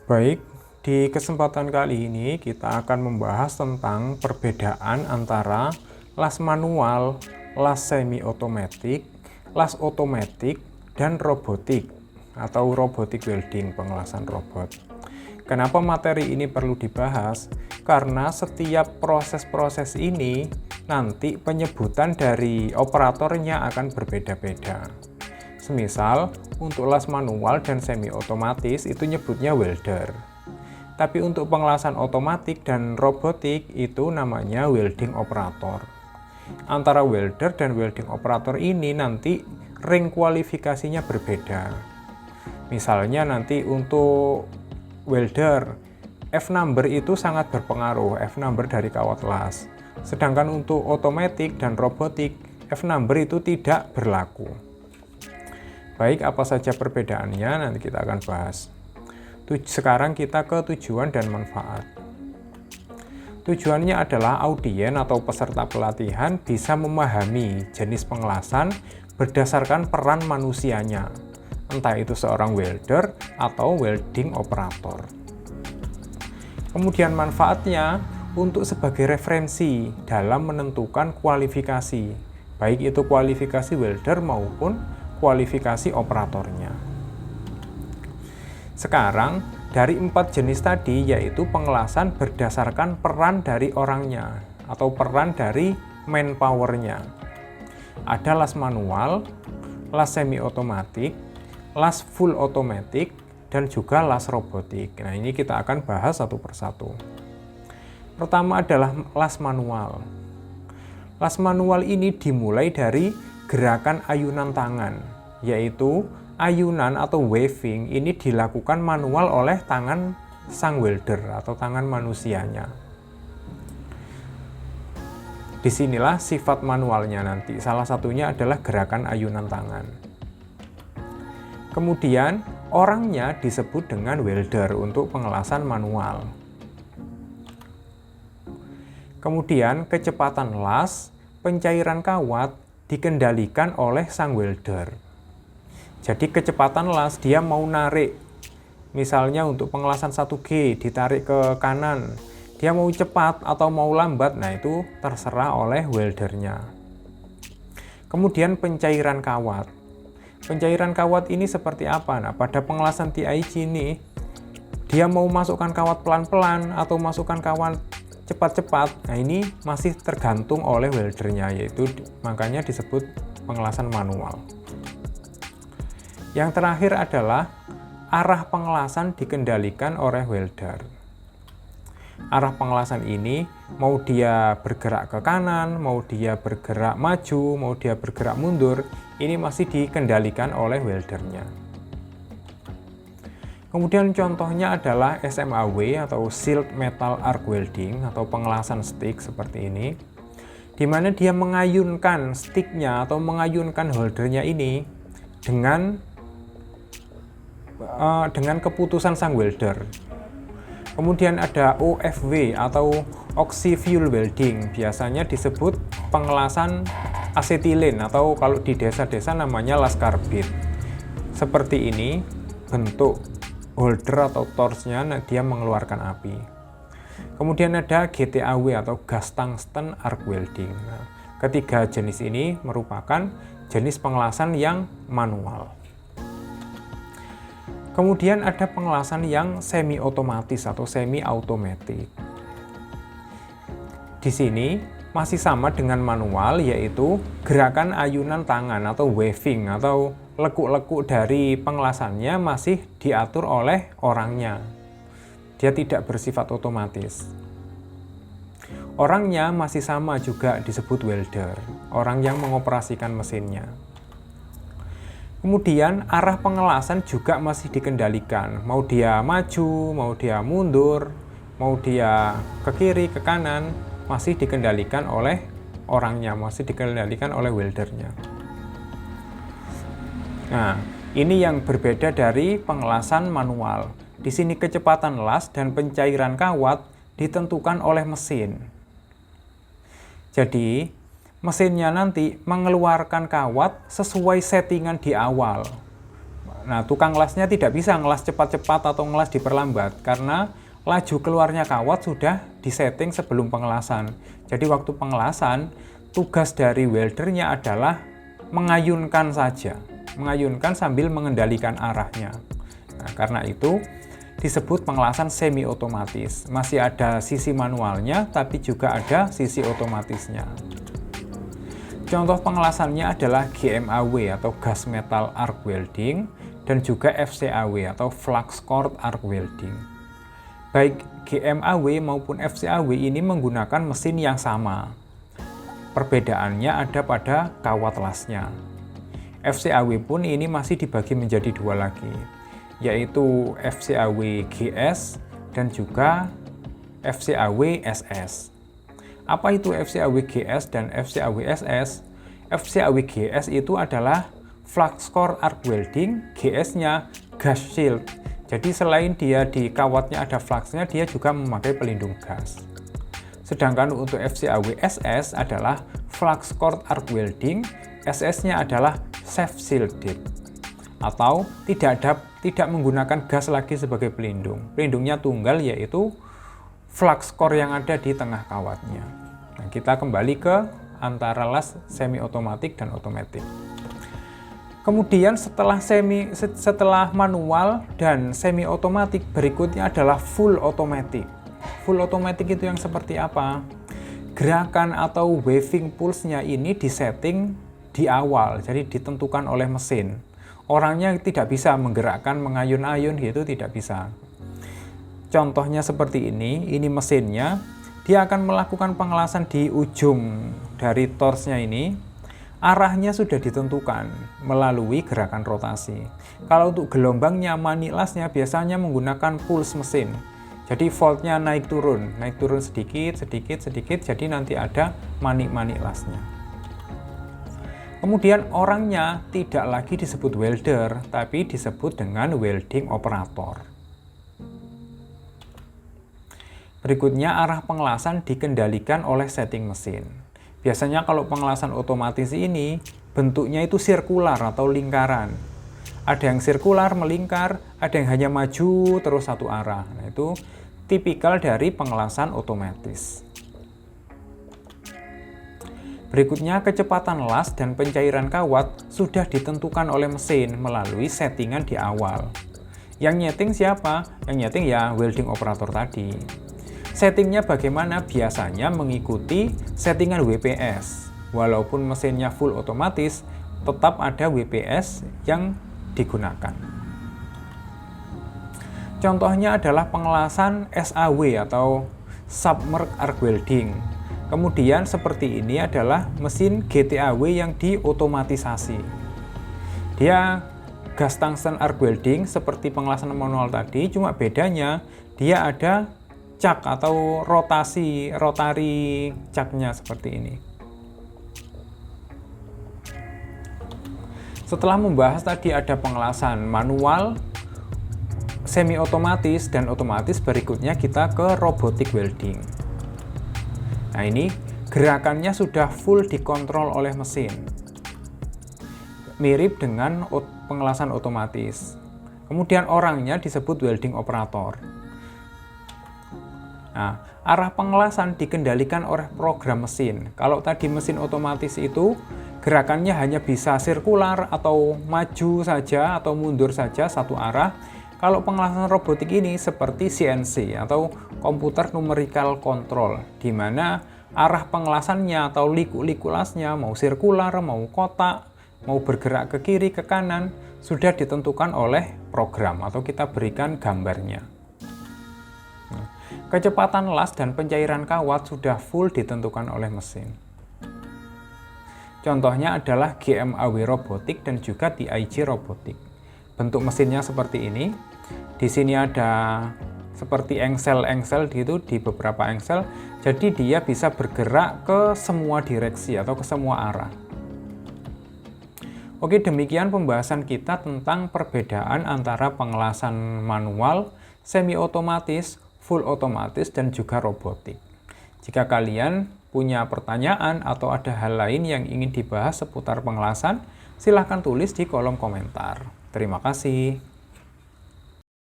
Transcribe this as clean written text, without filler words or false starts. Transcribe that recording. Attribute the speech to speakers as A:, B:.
A: Baik, di kesempatan kali ini kita akan membahas tentang perbedaan antara las manual, las semi otomatik, las otomatik, dan robotik atau robotic welding, pengelasan robot. Kenapa materi ini perlu dibahas? Karena setiap proses-proses ini nanti penyebutan dari operatornya akan berbeda-beda. Semisal, untuk las manual dan semi otomatis itu nyebutnya welder. Tapi untuk pengelasan otomatik dan robotik itu namanya welding operator. Antara welder dan welding operator ini nanti ring kualifikasinya berbeda. Misalnya nanti untuk welder, F number itu sangat berpengaruh, F number dari kawat las. Sedangkan untuk otomatik dan robotik, F number itu tidak berlaku. Baik, apa saja perbedaannya nanti kita akan bahas. Sekarang kita ke tujuan dan manfaat. Tujuannya adalah audien atau peserta pelatihan bisa memahami jenis pengelasan berdasarkan peran manusianya, entah itu seorang welder atau welding operator. Kemudian manfaatnya untuk sebagai referensi dalam menentukan kualifikasi, baik itu kualifikasi welder maupun kualifikasi operatornya. Sekarang, dari 4 jenis tadi yaitu pengelasan berdasarkan peran dari orangnya atau peran dari manpower-nya. Ada las manual, las semi otomatik, las full otomatik, dan juga las robotik. Nah, ini kita akan bahas satu persatu. Pertama adalah las manual. Las manual ini dimulai dari gerakan ayunan tangan, yaitu ayunan atau weaving ini dilakukan manual oleh tangan sang welder atau tangan manusianya. Disinilah sifat manualnya nanti, salah satunya adalah gerakan ayunan tangan. Kemudian orangnya disebut dengan welder untuk pengelasan manual. Kemudian kecepatan las, pencairan kawat dikendalikan oleh sang welder. Jadi kecepatan las dia mau narik, misalnya untuk pengelasan 1G ditarik ke kanan, dia mau cepat atau mau lambat, nah itu terserah oleh weldernya. Kemudian pencairan kawat. Pencairan kawat ini seperti apa? Nah, pada pengelasan TIG ini, dia mau masukkan kawat pelan-pelan atau masukkan kawat cepat-cepat, nah ini masih tergantung oleh weldernya, yaitu makanya disebut pengelasan manual. Yang terakhir adalah arah pengelasan dikendalikan oleh welder. Arah pengelasan ini mau dia bergerak ke kanan, mau dia bergerak maju, mau dia bergerak mundur, ini masih dikendalikan oleh weldernya. Kemudian contohnya adalah SMAW atau Sealed Metal Arc Welding atau pengelasan stick seperti ini, di mana dia mengayunkan sticknya atau mengayunkan holdernya ini dengan keputusan sang welder. Kemudian ada OFW atau Oxy Fuel Welding, biasanya disebut pengelasan asetilen atau kalau di desa-desa namanya las karbit. Seperti ini bentuk holder atau torch-nya, dia mengeluarkan api. Kemudian ada GTAW atau Gas Tungsten Arc Welding. Nah, ketiga jenis ini merupakan jenis pengelasan yang manual. Kemudian ada pengelasan yang semi otomatis atau semi automatic. Di sini masih sama dengan manual, yaitu gerakan ayunan tangan atau weaving atau lekuk-lekuk dari pengelasannya masih diatur oleh orangnya. Dia tidak bersifat otomatis. Orangnya masih sama juga disebut welder, orang yang mengoperasikan mesinnya. Kemudian arah pengelasan juga masih dikendalikan, mau dia maju, mau dia mundur, mau dia ke kiri, ke kanan, masih dikendalikan oleh orangnya, masih dikendalikan oleh weldernya. Nah, ini yang berbeda dari pengelasan manual. Di sini kecepatan las dan pencairan kawat ditentukan oleh mesin. Jadi, mesinnya nanti mengeluarkan kawat sesuai settingan di awal. Nah, tukang ngelasnya tidak bisa ngelas cepat-cepat atau ngelas diperlambat karena laju keluarnya kawat sudah disetting sebelum pengelasan. Jadi waktu pengelasan, tugas dari weldernya adalah mengayunkan saja, mengayunkan sambil mengendalikan arahnya. Nah, karena itu disebut pengelasan semi otomatis. Masih ada sisi manualnya, tapi juga ada sisi otomatisnya. Contoh pengelasannya adalah GMAW atau gas metal arc welding dan juga FCAW atau flux core arc welding. Baik GMAW maupun FCAW ini menggunakan mesin yang sama. Perbedaannya ada pada kawat lasnya. FCAW pun ini masih dibagi menjadi dua lagi, yaitu FCAW GS dan juga FCAW SS. Apa itu FCAW GS dan FCAW SS? FCAW GS itu adalah flux core arc welding, GS-nya gas shield. Jadi selain dia di kawatnya ada fluxnya, dia juga memakai pelindung gas. Sedangkan untuk FCAW SS adalah flux core arc welding, SS-nya adalah safe shielded atau tidak menggunakan gas lagi sebagai pelindung. Pelindungnya tunggal, yaitu flux core yang ada di tengah kawatnya. Nah, kita kembali ke antara las semi otomatik dan otomatis. Kemudian setelah manual dan semi otomatik, berikutnya adalah full otomatik. Full otomatik itu yang seperti apa? Gerakan atau waving pulse-nya ini disetting di awal, jadi ditentukan oleh mesin. Orangnya tidak bisa menggerakkan, mengayun-ayun gitu, tidak bisa. Contohnya seperti ini mesinnya, dia akan melakukan pengelasan di ujung dari torch-nya ini. Arahnya sudah ditentukan melalui gerakan rotasi. Kalau untuk gelombangnya, manik lasnya biasanya menggunakan pulse mesin. Jadi voltnya naik turun sedikit, jadi nanti ada manik-manik lasnya. Kemudian orangnya tidak lagi disebut welder, tapi disebut dengan welding operator. Berikutnya, arah pengelasan dikendalikan oleh setting mesin. Biasanya kalau pengelasan otomatis ini bentuknya itu sirkular atau lingkaran. Ada yang sirkular melingkar, ada yang hanya maju terus satu arah. Nah, itu tipikal dari pengelasan otomatis. Berikutnya, kecepatan las dan pencairan kawat sudah ditentukan oleh mesin melalui settingan di awal. Yang nyeting siapa? Yang nyeting ya welding operator tadi. Settingnya bagaimana? Biasanya mengikuti settingan WPS. Walaupun mesinnya full otomatis, tetap ada WPS yang digunakan. Contohnya adalah pengelasan SAW atau submerged arc welding. Kemudian seperti ini adalah mesin GTAW yang diotomatisasi. Dia gas tungsten arc welding seperti pengelasan manual tadi, cuma bedanya dia ada cak atau rotari caknya seperti ini. Setelah membahas tadi ada pengelasan manual, semi otomatis dan otomatis, berikutnya kita ke robotic welding. Nah, ini gerakannya sudah full dikontrol oleh mesin. Mirip dengan pengelasan otomatis. Kemudian orangnya disebut welding operator. Nah, arah pengelasan dikendalikan oleh program mesin. Kalau tadi mesin otomatis itu gerakannya hanya bisa sirkular atau maju saja atau mundur saja satu arah. Kalau pengelasan robotik ini seperti CNC atau komputer numerical control, di mana arah pengelasannya atau liku-liku lasnya mau sirkular, mau kotak, mau bergerak ke kiri, ke kanan, sudah ditentukan oleh program atau kita berikan gambarnya. Kecepatan las dan pencairan kawat sudah full ditentukan oleh mesin. Contohnya adalah GMAW robotik dan juga TIG robotik. Bentuk mesinnya seperti ini. Di sini ada seperti engsel-engsel gitu di beberapa engsel. Jadi dia bisa bergerak ke semua direksi atau ke semua arah. Oke, demikian pembahasan kita tentang perbedaan antara pengelasan manual, semi otomatis, full otomatis, dan juga robotik. Jika kalian punya pertanyaan atau ada hal lain yang ingin dibahas seputar pengelasan, silahkan tulis di kolom komentar. Terima kasih.